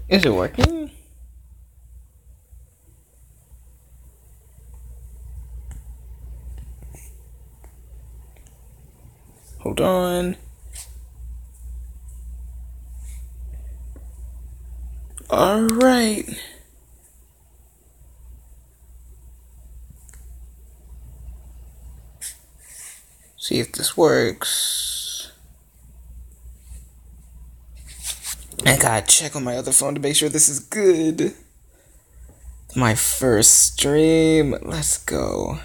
Is it working? Hold on. Alright. See if this works. I gotta check on my other phone to make sure this is good. My first stream. Let's go.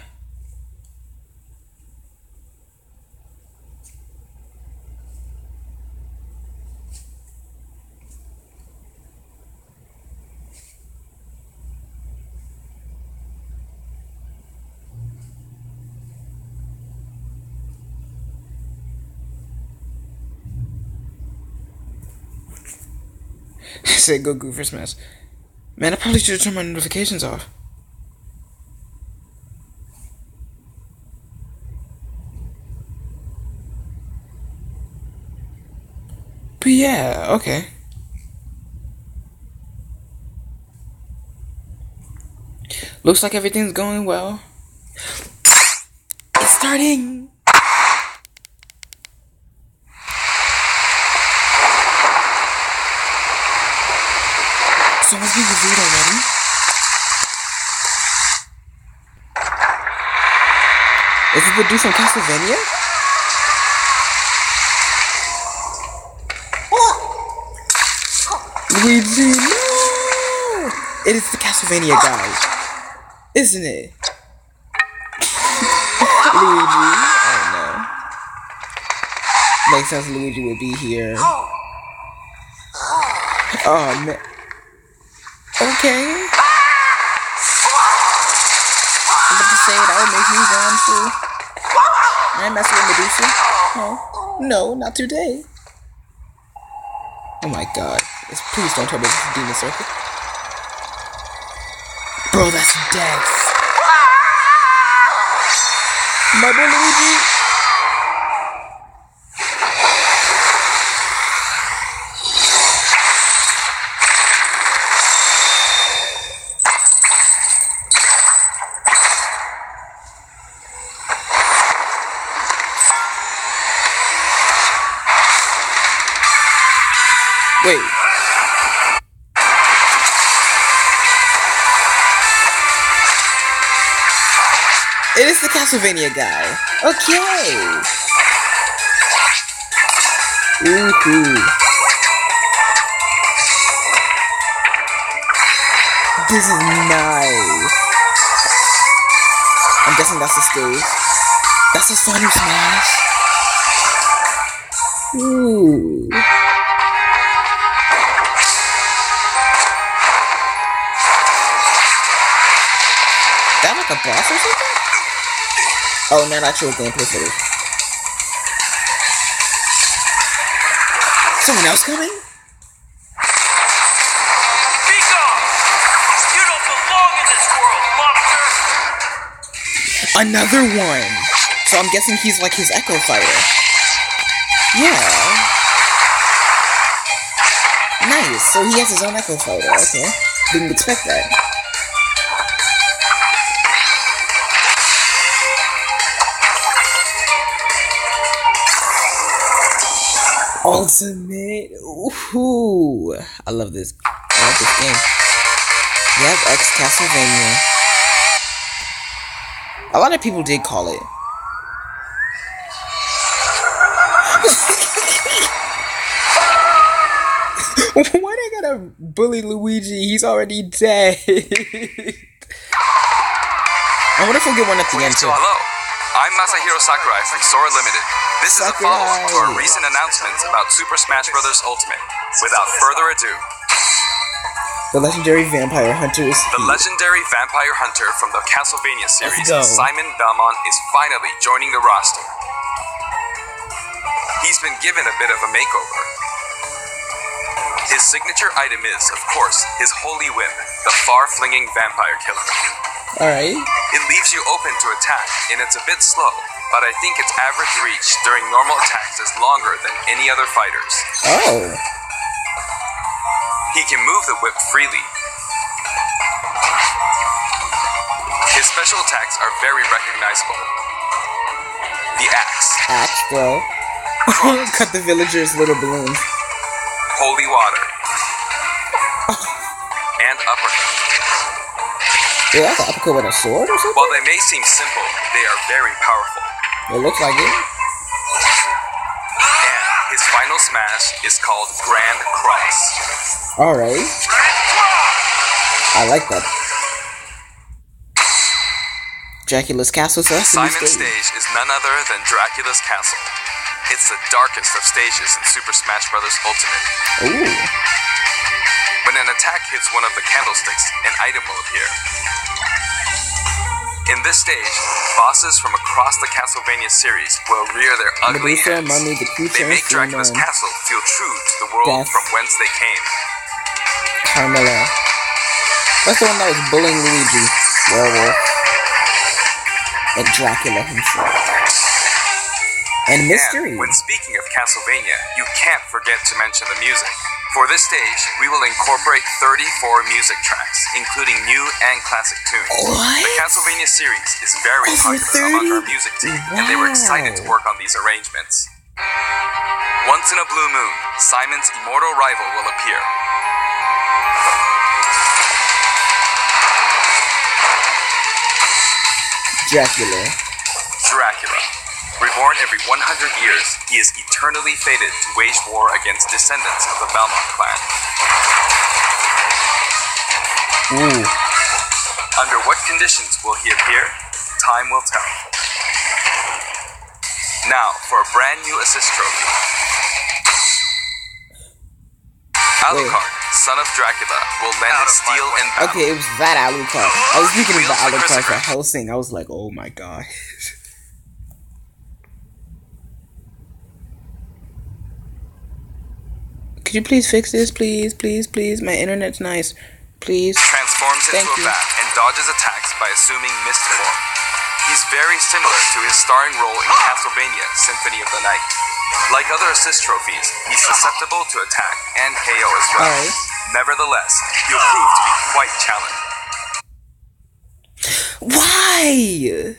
I said go Goofer Smash. Man, I probably should have turned my notifications off. But yeah, okay. Looks like everything's going well. It's starting! Someone's being reviewed already? Is it the dude from Castlevania? Luigi, no! It is the Castlevania guy, isn't it? Luigi, oh no. Makes sense Luigi would be here. Oh man. Okay. I'm about to say that would make me run too. I ain't messing with Medusa. No, not today. Oh my god. Please don't tell me this is Demon Circuit. Bro, that's Dex. My boy Luigi. Wait. It is the Castlevania guy. Okay. Woohoo. This is nice. I'm guessing that's the stage. That's the Sonic Smash. Ooh. That like a boss or something? Oh, not actual gameplay footage. Someone else coming? Be gone! You don't belong in this world, monster! Another one! So I'm guessing he's like his Echo Fighter. Yeah. Nice, so he has his own Echo Fighter, okay. Didn't expect that. Ultimate. Ooh, I love this. I love this game. We have X Castlevania. A lot of people did call it. Why they gotta bully Luigi? He's already dead. I wonder if we'll get one at the end too. Hello, I'm Masahiro Sakurai from Sora Limited. This is a follow-up to our recent announcements about Super Smash Bros. Ultimate. Without further ado, the legendary vampire hunter is here. The legendary vampire hunter from the Castlevania series, Simon Belmont, is finally joining the roster. He's been given a bit of a makeover. His signature item is, of course, his holy whip, the far-flinging vampire killer. Alright. It leaves you open to attack, and it's a bit slow, but I think its average reach during normal attacks is longer than any other fighters. Oh. He can move the whip freely. His special attacks are very recognizable. The axe. Axe, bro. Cut the villagers' little balloons. Holy water. And uppercut. Yeah, that's an uppercut with a sword or something? While they may seem simple, they are very powerful. It looks like it. And his final smash is called Grand Cross. Alright. I like that. Dracula's Castle, so that's Simon's stage is none other than Dracula's Castle. It's the darkest of stages in Super Smash Bros. Ultimate. Ooh. When an attack hits one of the candlesticks, an item will appear. In this stage, bosses from across the Castlevania series will rear their ugly Medusa, heads. Mummy, the They make Dracula's castle feel true to the world Death. from whence they came. Carmilla. That's the one that was bullying Luigi. Werewolf. And Dracula himself. And Mystery. And when speaking of Castlevania, you can't forget to mention the music. For this stage, we will incorporate 34 music tracks, including new and classic tunes. What? The Castlevania series is very Over popular among 30? our music team, and they were excited to work on these arrangements. Once in a blue moon, Simon's immortal rival will appear. Dracula. Reborn every 100 years, he is eternally fated to wage war against descendants of the Belmont clan. Ooh. Under what conditions will he appear? Time will tell. Now, for a brand new assist trophy. Alucard, son of Dracula, will lend his steel and battle. Okay, it was that Alucard. I was thinking of the Wheels like Alucard for Christopher. Hellsing. I was like, oh my god. Could you please fix this, please, please, please? My internet's nice. Please. Transforms into Thank a you. bat and dodges attacks by assuming mist form. He's very similar to his starring role in Castlevania Symphony of the Night. Like other assist trophies, he's susceptible to attack and KO as well. Alright. Nevertheless, he'll prove to be quite challenging. Why?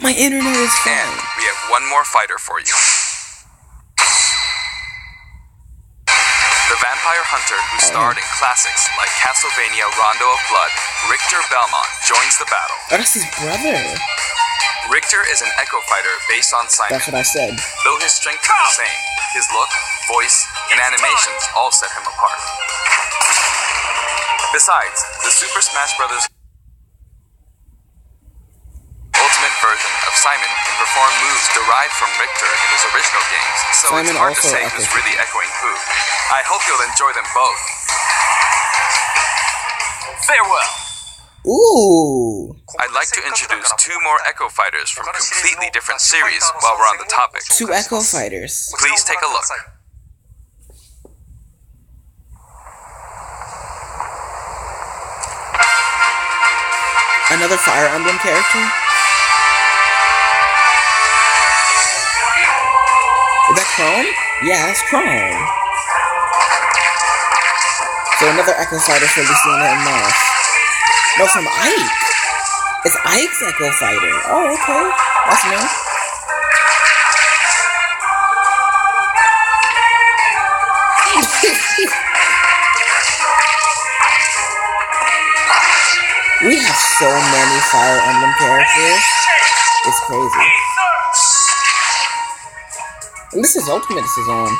My internet is And fine. we have one more fighter for you. The vampire hunter who starred in classics like Castlevania Rondo of Blood, Richter Belmont, joins the battle. Oh, that's his brother. Richter is an echo fighter based on Simon. That's what I said. Though his strength is the same, his look, voice, and animations all set him apart. Besides, the Super Smash Bros. Ultimate version of Simon can perform moves derived from Richter in his original games, so Simon it's hard to also say echoes. who's really echoing who. I hope you'll enjoy them both. Farewell! Ooh. I'd like to introduce two more Echo Fighters from completely different series while we're on the topic. 2 Echo Fighters. Please take a look. Another Fire Emblem character? Is that Chrome? Yeah, that's Chrome. So another Echo Fighter for Lucina and Moss. No, from Ike. It's Ike's Echo Fighter. Oh, okay. That's new. We have so many Fire Emblem characters. It's crazy. And this is Ultimate this is on.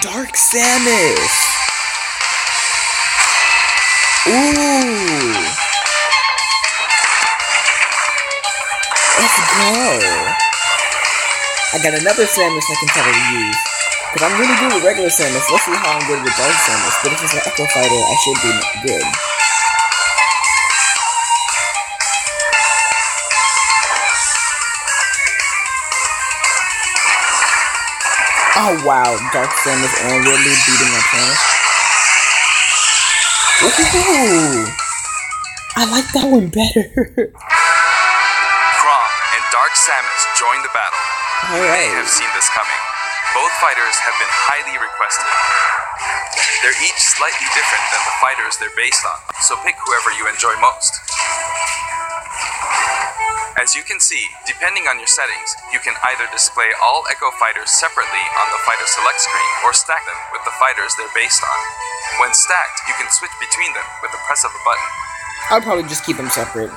Dark Samus. Ooh. Let's go. I got another Samus I can try to use. Because I'm really good with regular Samus. Let's see how I'm good with Dark Samus. But if it's an Echo Fighter, I should be good. Oh wow, Dark Samus and Ridley beating up Samus. Ooh, I like that one better. Chrom and Dark Samus join the battle. You may have seen this coming. Both fighters have been highly requested. They're each slightly different than the fighters they're based on, so pick whoever you enjoy most. As you can see, depending on your settings, you can either display all Echo fighters separately on the fighter select screen or stack them with the fighters they're based on. When stacked, you can switch between them with the press of a button. I'll probably just keep them separate.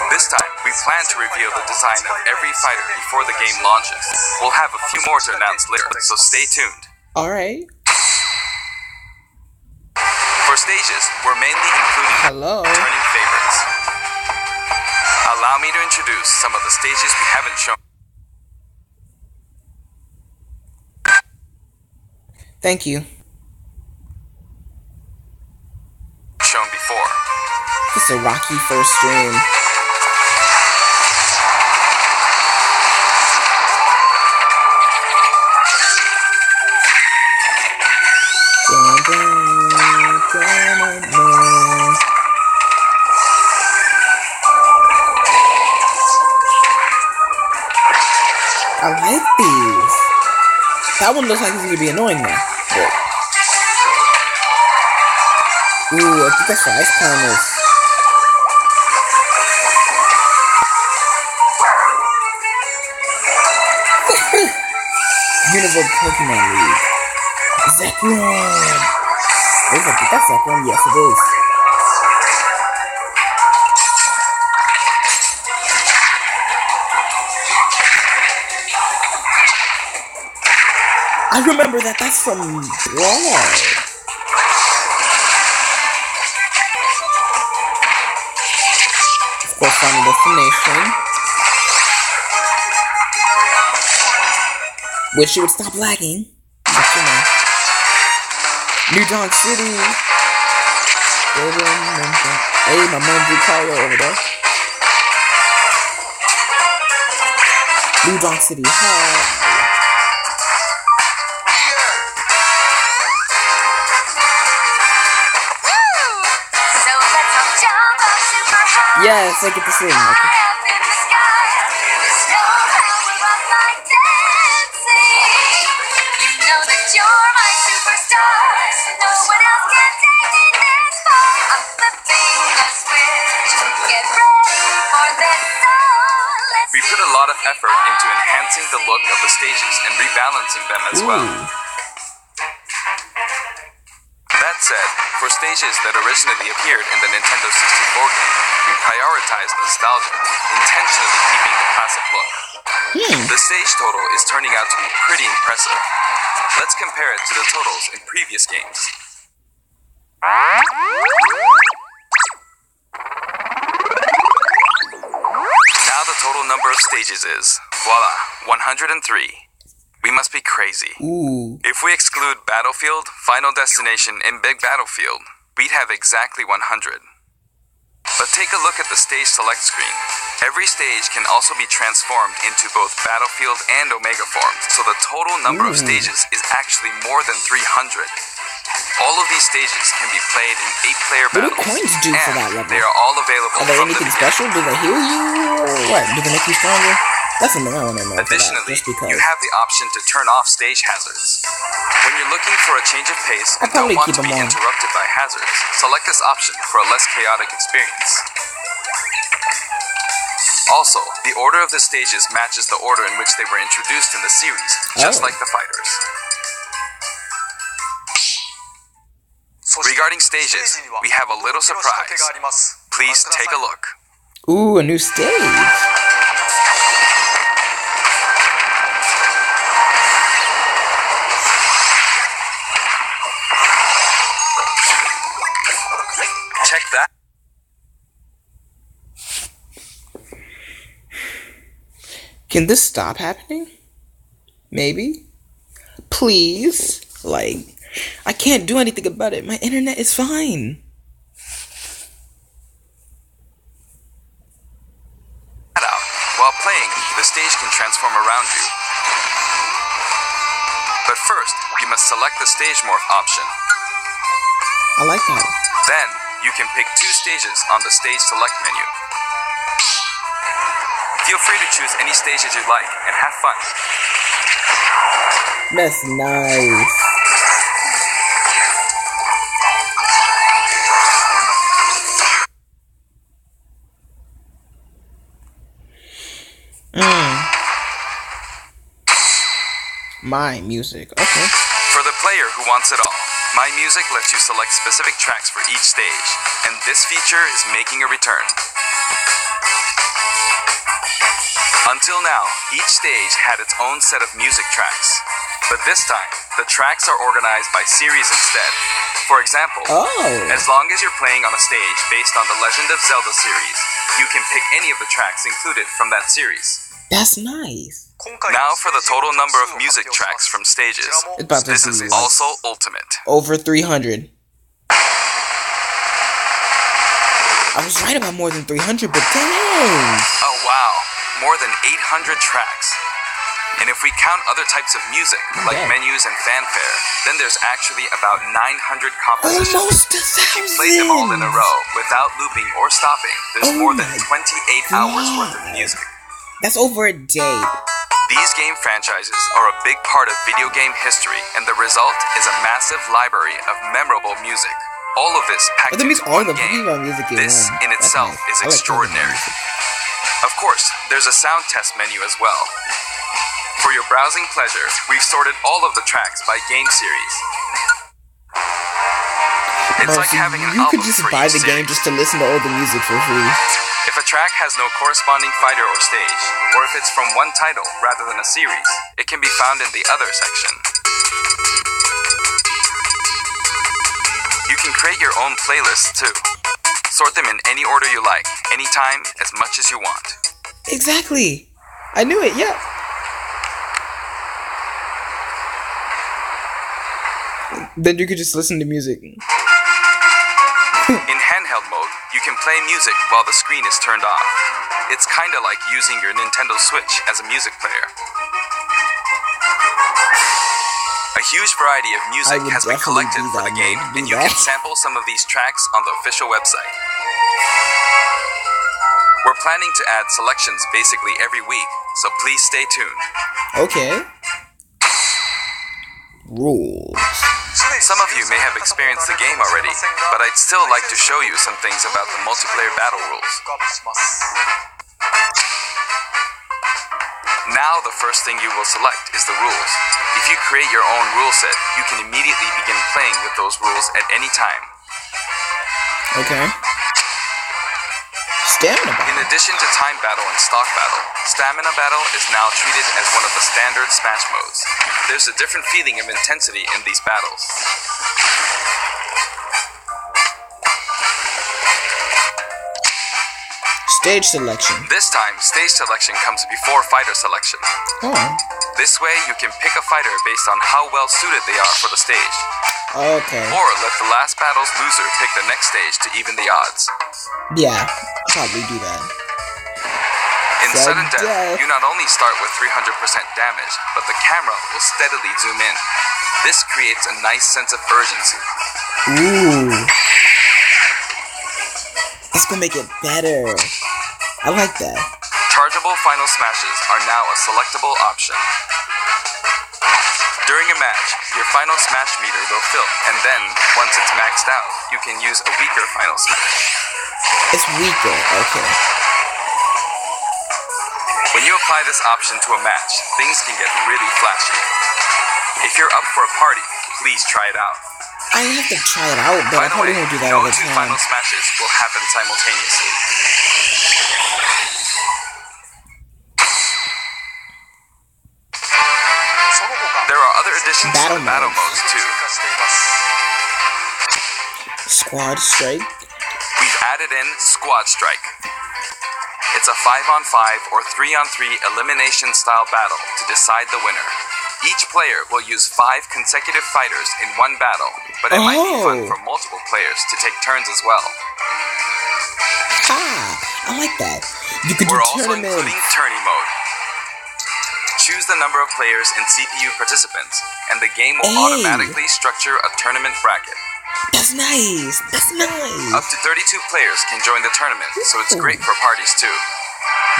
This time, we plan to reveal the design of every fighter before the game launches. We'll have a few more to announce later, so stay tuned. Alright. For stages, we're mainly including returning favorites. Allow me to introduce some of the stages we haven't shown. Thank you. Shown before. It's a rocky first stream. I like these. That one looks like it's gonna be annoying now. But... ooh, I think that's for ice climbers. Universe Pokemon League. Zekrom! I think that's Zekrom? Yes, it is. I remember that. That's from Brawl. Of course, Final Destination. Wish it would stop lagging. But you know. New Donk City. Hey, my man Ricardo over there. New Donk City Hall. Yes, I get to sing. Okay. We put a lot of effort into enhancing the look of the stages and rebalancing them as well. That said, for stages that originally appeared in the Nintendo 64 game, we prioritized nostalgia, intentionally keeping the classic look. The stage total is turning out to be pretty impressive. Let's compare it to the totals in previous games. Now the total number of stages is, voila, 103. We must be crazy. Ooh. If we exclude Battlefield, Final Destination, and Big Battlefield, we'd have exactly 100. But take a look at the stage select screen. Every stage can also be transformed into both Battlefield and Omega forms, so the total number of stages is actually more than 300. All of these stages can be played in 8-player battles, what do coins do for that level? they are all available Are there from anything the special? Do they heal you? Or what? Do they make you stronger? That's something I want to know. Additionally, just because. you have the option to turn off stage hazards. When you're looking for a change of pace and I'll don't probably want keep to be them on. interrupted by hazards, select this option for a less chaotic experience. Also, the order of the stages matches the order in which they were introduced in the series, just like the fighters. Regarding stages, we have a little surprise. Please take a look. Ooh, a new stage. Check that. Can this stop happening? Maybe? Please? Like, I can't do anything about it. My internet is fine. While playing, the stage can transform around you. But first, you must select the stage morph option. I like that. Then, you can pick 2 stages on the stage select menu. Feel free to choose any stages you like and have fun. That's nice. My music. Okay. For the player who wants it all, My Music lets you select specific tracks for each stage, and this feature is making a return. Until now, each stage had its own set of music tracks, but this time, the tracks are organized by series instead. For example, as long as you're playing on a stage based on the Legend of Zelda series, you can pick any of the tracks included from that series. That's nice. Now for the total number of music tracks from stages. This is also ultimate. Over 300. I was right about more than 300, but dang! Oh wow, more than 800 tracks. And if we count other types of music, like menus and fanfare, then there's actually about 900 compositions. Almost 1,000! If you play them all in a row, without looping or stopping, there's more than 28 hours worth of music. That's over a day. These game franchises are a big part of video game history, and the result is a massive library of memorable music. All of this packed into one game. This in itself is extraordinary. Of course, there's a sound test menu as well. For your browsing pleasure, we've sorted all of the tracks by game series. It's like having an album for each series. You could just buy the game just to listen to all the music for free. If a track has no corresponding fighter or stage, or if it's from one title rather than a series, it can be found in the Other section. You can create your own playlists too. Sort them in any order you like, anytime, as much as you want. Exactly. I knew it, yeah. Then you could just listen to music. In handheld mode, you can play music while the screen is turned off. It's kinda like using your Nintendo Switch as a music player. A huge variety of music has been collected for the game, and you can sample some of these tracks on the official website. We're planning to add selections basically every week, so please stay tuned. Okay. Rules. Some of you may have experienced the game already, but I'd still like to show you some things about the multiplayer battle rules. Now the first thing you will select is the rules. If you create your own rule set, you can immediately begin playing with those rules at any time. Okay. Stamina battle. In addition to time battle and stock battle, stamina battle is now treated as one of the standard Smash modes. There's a different feeling of intensity in these battles. Stage selection. This time, stage selection comes before fighter selection. Oh. This way, you can pick a fighter based on how well suited they are for the stage. Okay. Or let the last battle's loser pick the next stage to even the odds. Yeah, I'll probably do that. In sudden death, you not only start with 300% damage, but the camera will steadily zoom in. This creates a nice sense of urgency. Ooh. That's gonna make it better. I like that. Chargeable final smashes are now a selectable option. During a match, your final smash meter will fill, and then, once it's maxed out, you can use a weaker final smash. It's weaker, okay. When you apply this option to a match, things can get really flashy. If you're up for a party, please try it out. I have to try it out, but I probably won't do that all the time. No two final smashes will happen simultaneously. There are other additions to the battle modes too. Squad Strike. We've added in Squad Strike. It's a 5-on-5 or 3-on-3 elimination style battle to decide the winner. Each player will use 5 consecutive fighters in one battle, but it might be fun for multiple players to take turns as well. I like that. You could We're do also including tourney mode. Choose the number of players and CPU participants, and the game will automatically structure a tournament bracket. That's nice. That's nice. Up to 32 players can join the tournament, so it's great for parties too.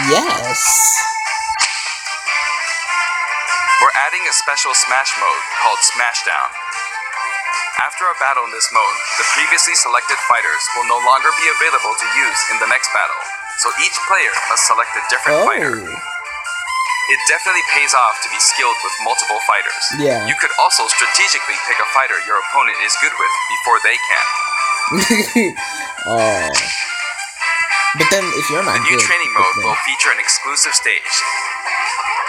Yes. We're adding a special Smash mode called Smashdown. After a battle in this mode, the previously selected fighters will no longer be available to use in the next battle, so each player must select a different fighter. It definitely pays off to be skilled with multiple fighters. Yeah. You could also strategically pick a fighter your opponent is good with before they can. Oh. But then if you're not The new good, training mode will feature an exclusive stage.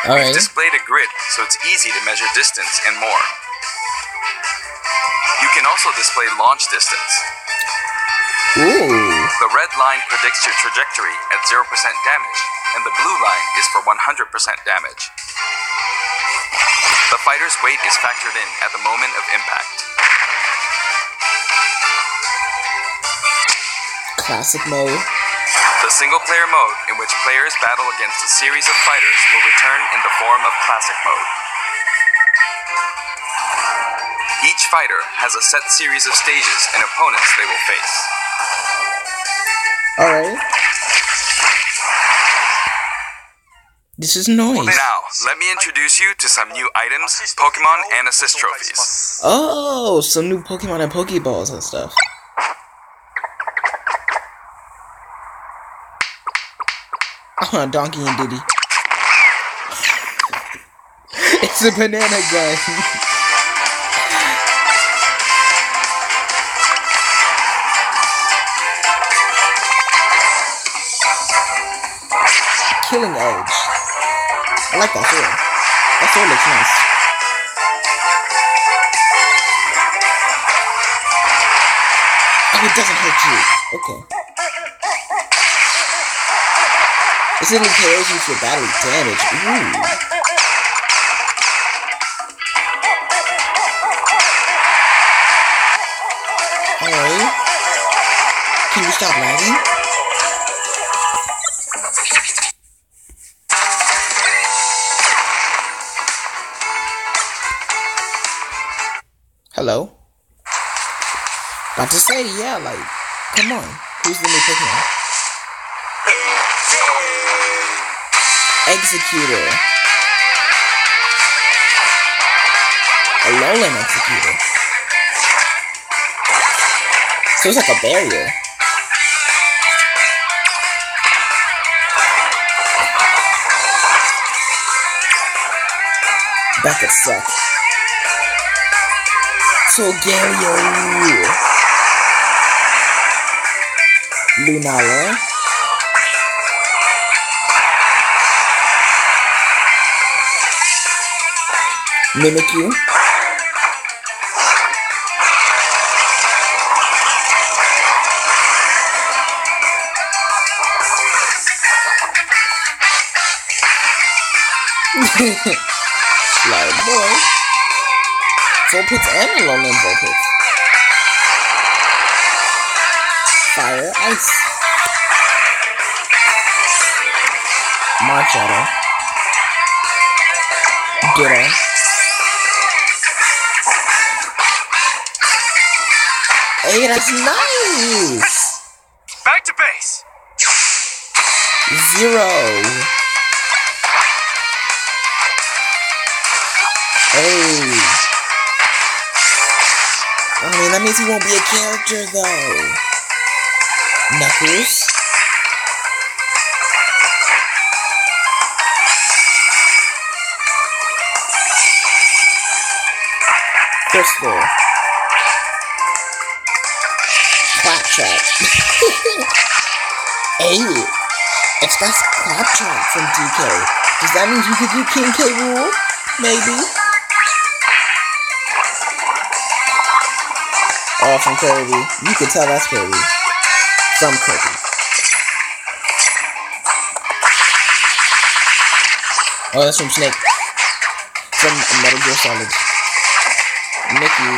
Alright. We've displayed a grid so it's easy to measure distance and more. You can also display launch distance. Ooh. The red line predicts your trajectory at 0% damage, and the blue line is for 100% damage. The fighter's weight is factored in at the moment of impact. Classic mode. The single-player mode, in which players battle against a series of fighters, will return in the form of classic mode. Each fighter has a set series of stages and opponents they will face. Alright. This is noise. Now, let me introduce you to some new items, Pokemon, and assist trophies. Oh, some new Pokemon and Pokeballs and stuff. Donkey and Diddy. It's a banana gun. Killing Edge. I like that sword. That sword looks nice. Oh, it doesn't hurt you. Okay. This only KOs you for battery damage. Ooh. Alright. Can you stop lagging? Hello? About to say, yeah, like, come on. Who's the new Pokemon? Executor. Alolan Executor. So it's like a barrier. That could suck. Solgaleo. Lunala. Mimikyu. Slide boy. Vulpix and Alolan Vulpix. Fire, Ice. Marshadow. Ditto. Hey, that's nice! Back to base! 0. Hey. I mean, that means he won't be a character, though. Knuckles. Crystal. Claptrap. Hey, if that's Claptrap from DK, does that mean you could do King K. Rool? Maybe. Oh, from Kirby. You can tell that's Kirby. From Kirby. Oh, that's from Snake. From Metal Gear Solid. Mickey.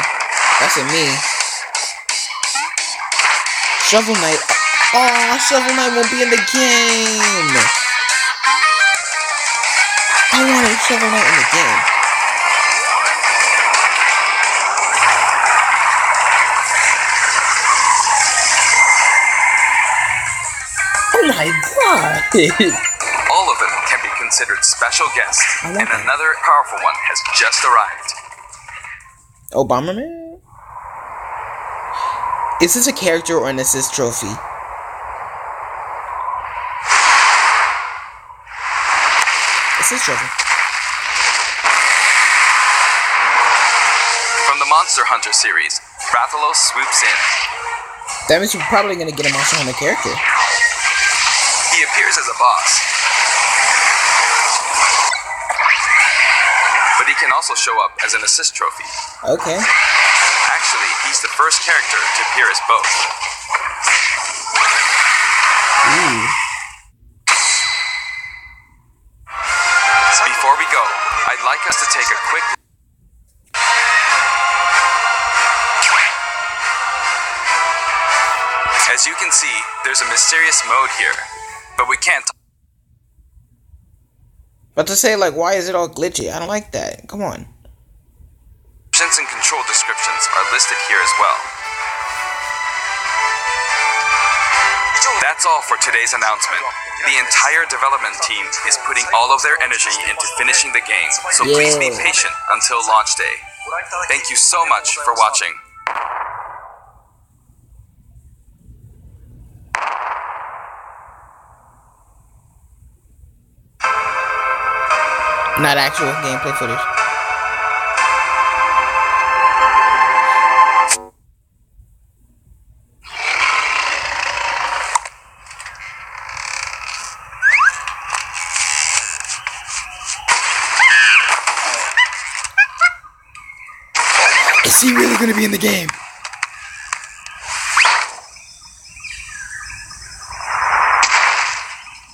That's a me. Shovel Knight. Oh, Shovel Knight won't be in the game. I wanted Shovel Knight in the game. Oh my god. considered special guest, I and like that. another powerful one has just arrived. Bomberman? Is this a character or an assist trophy? Assist trophy. From the Monster Hunter series, Rathalos swoops in. That means you're probably gonna get a Monster Hunter character. He appears as a boss, but he can also show up as an assist trophy. Okay. Actually, he's the first character to appear as both. Ooh. Before we go, I'd like us to take a quick As you can see, there's a mysterious mode here, but we can't. But to say, like, why is it all glitchy? I don't like that. Come on. Options and control descriptions are listed here as well. That's all for today's announcement. The entire development team is putting all of their energy into finishing the game, so please be patient until launch day. Thank you so much for watching. Not actual gameplay footage. Is he really gonna be in the game?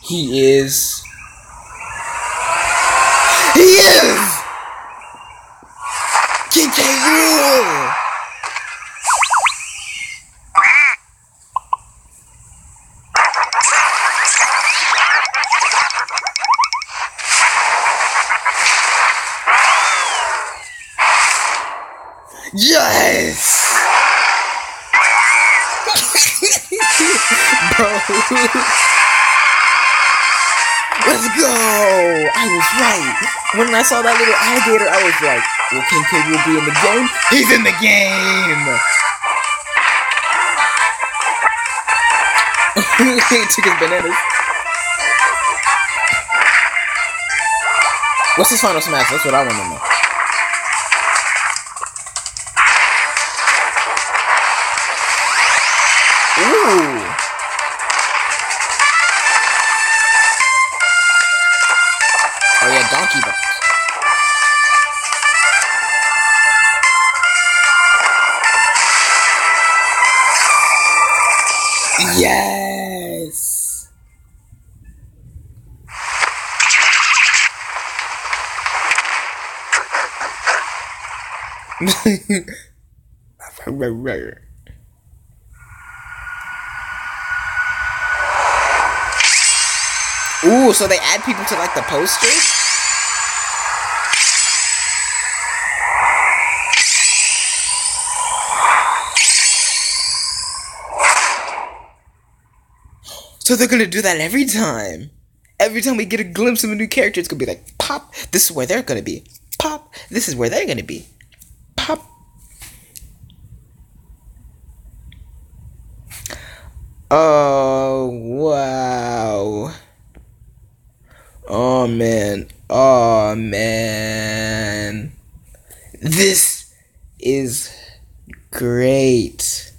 He is. He is! King K. Rool! Yes! Bro. Let's go! I was right. When I saw that little alligator, I was like, will King K. Rool be in the game? He's in the game! He took his bananas. What's his final smash? That's what I want to know. Ooh! Oh yeah, Donkey Bucks. Yes! Ooh, so they add people to like the posters? So they're gonna do that every time. Every time we get a glimpse of a new character, it's gonna be like, pop, this is where they're gonna be. Pop, this is where they're gonna be. Pop. Oh, wow. Oh, man. Oh, man. This is great.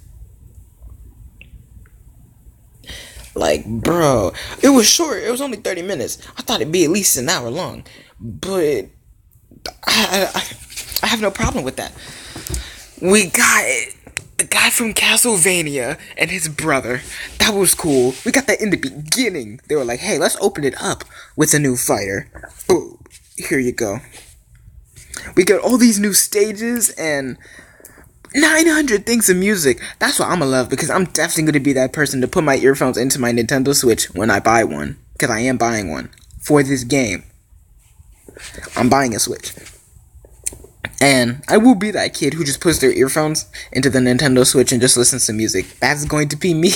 Like, bro, it was short. It was only 30 minutes. I thought it'd be at least an hour long. But I have no problem with that. We got the guy from Castlevania and his brother. That was cool. We got that in the beginning. They were like, hey, let's open it up with a new fighter. Boom. Here you go. We got all these new stages and 900 things of music. That's what I'm gonna love, because I'm definitely gonna be that person to put my earphones into my Nintendo Switch when I buy one. Because I am buying one for this game. I'm buying a Switch. And I will be that kid who just puts their earphones into the Nintendo Switch and just listens to music. That's going to be me.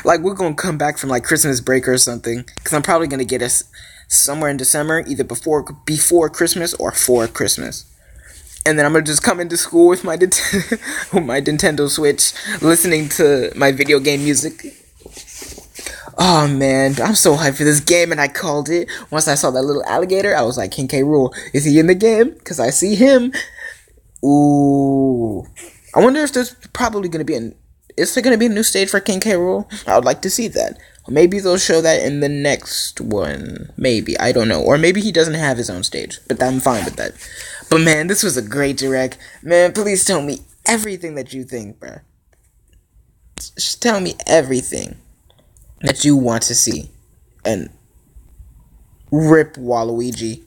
Like, we're gonna come back from, like, Christmas break or something. Because I'm probably gonna get us somewhere in December, either before Christmas or for Christmas. And then I'm gonna just come into school with my with my Nintendo Switch, listening to my video game music. Oh man, I'm so hyped for this game, and I called it. Once I saw that little alligator, I was like, King K. Rool, is he in the game? Because I see him. Ooh. I wonder if there's probably going to be is there going to be a new stage for King K. Rool? I would like to see that. Or maybe they'll show that in the next one. Maybe, I don't know. Or maybe he doesn't have his own stage, but I'm fine with that. But man, this was a great direct. Man, please tell me everything that you think, bruh. Just tell me everything that you want to see. And rip Waluigi.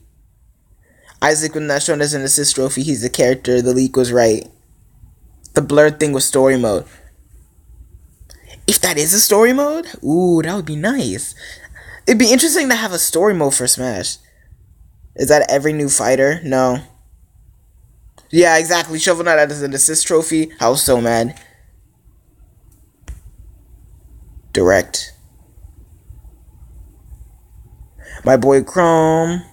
Isaac was not shown as an assist trophy. He's the character. The leak was right. The blurred thing was story mode. If that is a story mode, ooh, that would be nice. It'd be interesting to have a story mode for Smash. Is that every new fighter? No. Yeah, exactly. Shovel Knight as an assist trophy. I was so mad. Direct. My boy Chrome.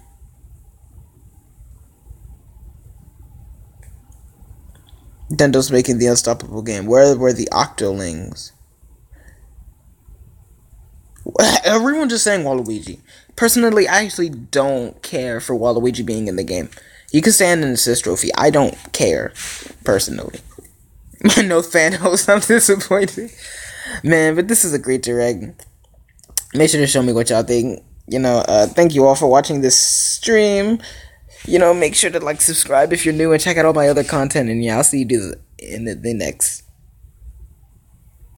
Nintendo's making the unstoppable game. Where were the Octolings? Everyone just saying Waluigi. Personally, I actually don't care for Waluigi being in the game. You can stand an assist trophy. I don't care, personally. No fan host, I'm disappointed. Man, but this is a great direct. Make sure to show me what y'all think. Thank you all for watching this stream. Make sure to subscribe if you're new and check out all my other content. And yeah, I'll see you in the next.